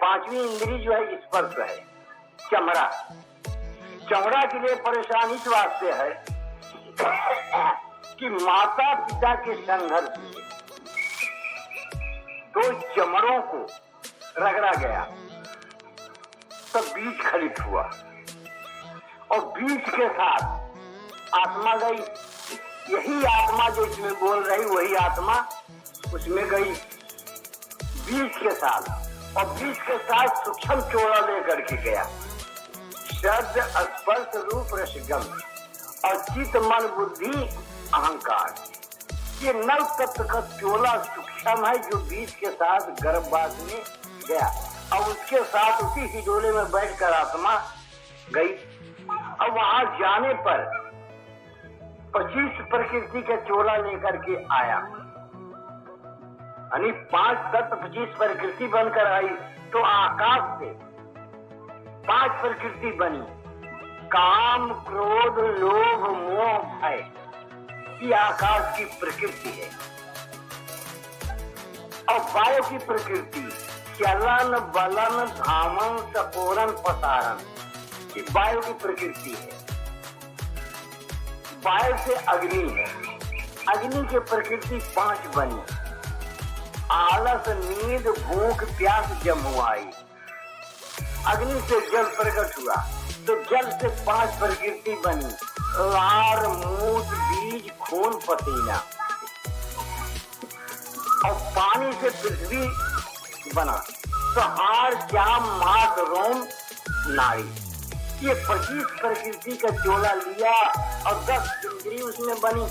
पांचवी इंद्री जो है स्पर्श है, चमड़ा। चमड़ा के लिए परेशानी इस वास्ते है कि माता पिता के संघर्ष में दो चमड़ों को रगड़ा गया, तब बीज खलित हुआ और बीज के साथ आत्मा गई। यही आत्मा जो इसमें बोल रही वही आत्मा उसमें गई बीज के साथ, और बीज के साथ सूक्ष्म चोला लेकर के गया। शब्द स्पर्श रूप रसगंध और चित्त मन बुद्धि अहंकार, ये नव तत्व का चोला सूक्ष्म है जो बीज के साथ गर्भवास में गया, और उसके साथ उसी हिडोले में बैठकर आत्मा गई। और वहां जाने पर 25 प्रकृति का चोला लेकर के आया, यानी 5 तत्व 25 प्रकृति बनकर आई। तो आकाश से 5 प्रकृति बनी, काम क्रोध लोभ मोह भय, ये आकाश की प्रकृति है। और वायु की प्रकृति चलन बलन धामन सपोरन पसारन, ये वायु की प्रकृति है। वायु से अग्नि है, अग्नि की प्रकृति 5 बनी, आलस नींद भूख प्यास जमुआई। अग्नि से जल प्रकट हुआ तो जल से 5 प्रकृति बनी, लार मूत बीज खून पसीना। और पानी से पृथ्वी बना तो हार चाम मात रोम नारी। ये 25 प्रकृति का चोला लिया और 10 इंद्रिय उसमें बनी,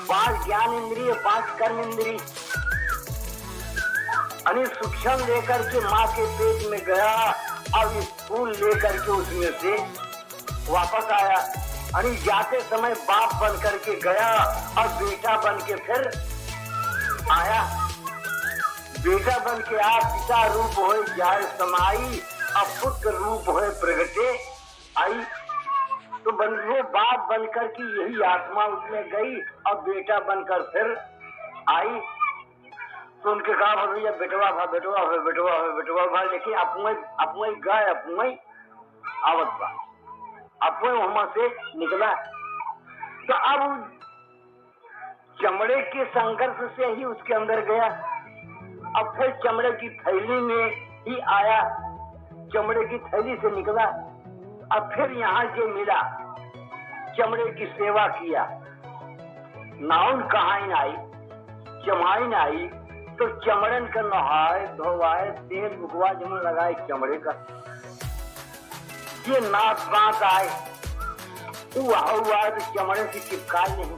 5 ज्ञान इंद्रिय 5 कर्म इंद्रिय। अनिल सूक्ष्म लेकर के माँ के पेट में गया, अब फूल लेकर के उसमें से वापस आया। अनिल जाते समय बाप बन करके गया और बेटा बन के फिर आया। बेटा बन के आ पिता रूप होए जाए समाई, अब पुत्र रूप होए प्रगटे आई। तो बंधुओं बाप बनकर की यही आत्मा उसमें गई और बेटा बनकर फिर आई। तो उनके कहा भैया बेटवा भा बेटवा है बेटवा है बेटवा भा, लेकिन अपने गाय अपने आवत बा, अपने वहां से निकला। तो अब चमड़े के संघर्ष से ही उसके अंदर गया। अब फिर चमड़े की थैली में ही आया, चमड़े की थैली से निकला। अब फिर यहाँ से मिला, चमड़े की सेवा किया, नाउन कहाइन आई चमाइन आई। तो चमड़न का नहाए धोवाए तेल बुकवा जमन लगाए चमड़े का, ये नाच बात आए हुआ तो चमड़े से चिपकाए नहीं।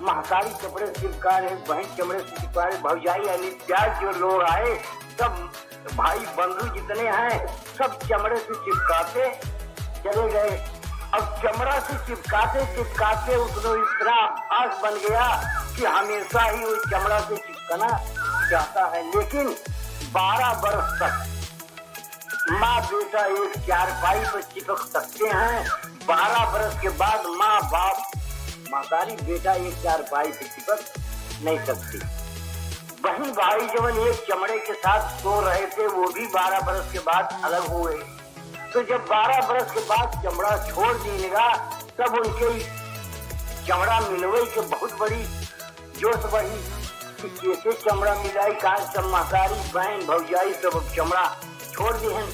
महतारी कपड़े से चिपका रहे, बहन चमड़े से चिपका रहे, भौजाई यानी प्यार जो लोग आए सब भाई बंधु जितने हैं सब चमड़े से चिपकाते चले गए। अब चमड़ा से चिपकाते चिपकाते उसको इतना अभ्यास बन गया कि हमेशा ही वो चमड़ा से चिपकना चाहता है। लेकिन 12 वर्ष तक माँ बेटा एक चारपाई पर चिपक सकते हैं, 12 वर्ष के बाद माँ बाप मातारी बेटा एक चारपाई पर चिपक नहीं सकती। बहन भाई जब एक चमड़े के साथ सो रहे थे वो भी 12 वर्ष के बाद अलग हुए। तो जब 12 वर्ष के बाद चमड़ा छोड़ देगा तब उनके चमड़ा मिलवे के बहुत बड़ी जोश बढ़ी कि कैसे चमड़ा मिलाई, कहा सब महतारी बहन भौजाई सब चमड़ा छोड़ दी हैं।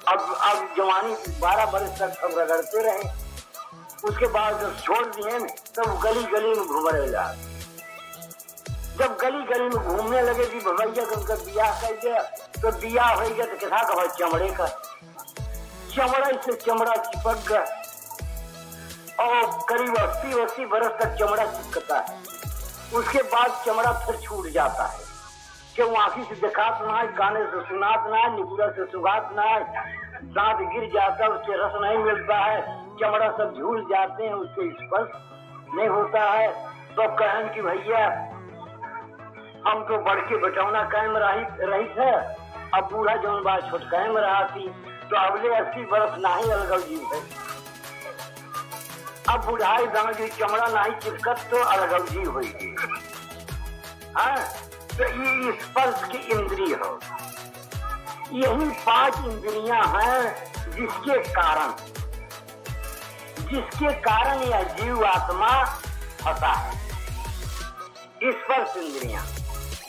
अब जवानी 12 वर्ष तक सब रगड़ते रहे, उसके बाद जब छोड़ दिए तब गली गली में घूम रहे ला। जब गली गली में घूमने लगे कि भैया उनका बियाह कर दिया, तो बियाह हो गया तो कैसा कहो चमड़े का, चमड़ा से चमड़ा चिपक गया और करीब 80 बरस तक चमड़ा चिपकता है। उसके बाद चमड़ा फिर छूट जाता है कि वो आंखी से दिखात ना है, काने से सुनात ना है, निकुला से सुगात ना है, दांत गिर जाता है, उसके रस नहीं मिलता है, चमड़ा सब झूल जाते हैं, उसके स्पर्श नहीं होता है। तो कहन कि भैया हम तो बढ़ के बटौना कायम रही थे, अब बूढ़ा जौन बात छोट कायम रहा थी, तो अगले 80 बरस नहीं अलगल जी है। अब बुढ़ाई दांत जो चमड़ा नहीं चिपकत तो अलगल जी होगी। हाँ, तो ये स्पर्श की इंद्रिय हो, यही 5 इंद्रियां हैं जिसके कारण यह जीव आत्मा फंसा है। स्पर्श इंद्रियां,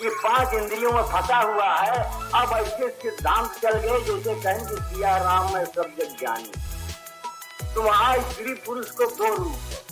ये 5 इंद्रियों में फंसा हुआ है। अब ऐसे सिद्धांत चल गए जैसे कहें कि सिया राम में सब जग जानी। तो वहां स्त्री पुरुष को 2 रूप है।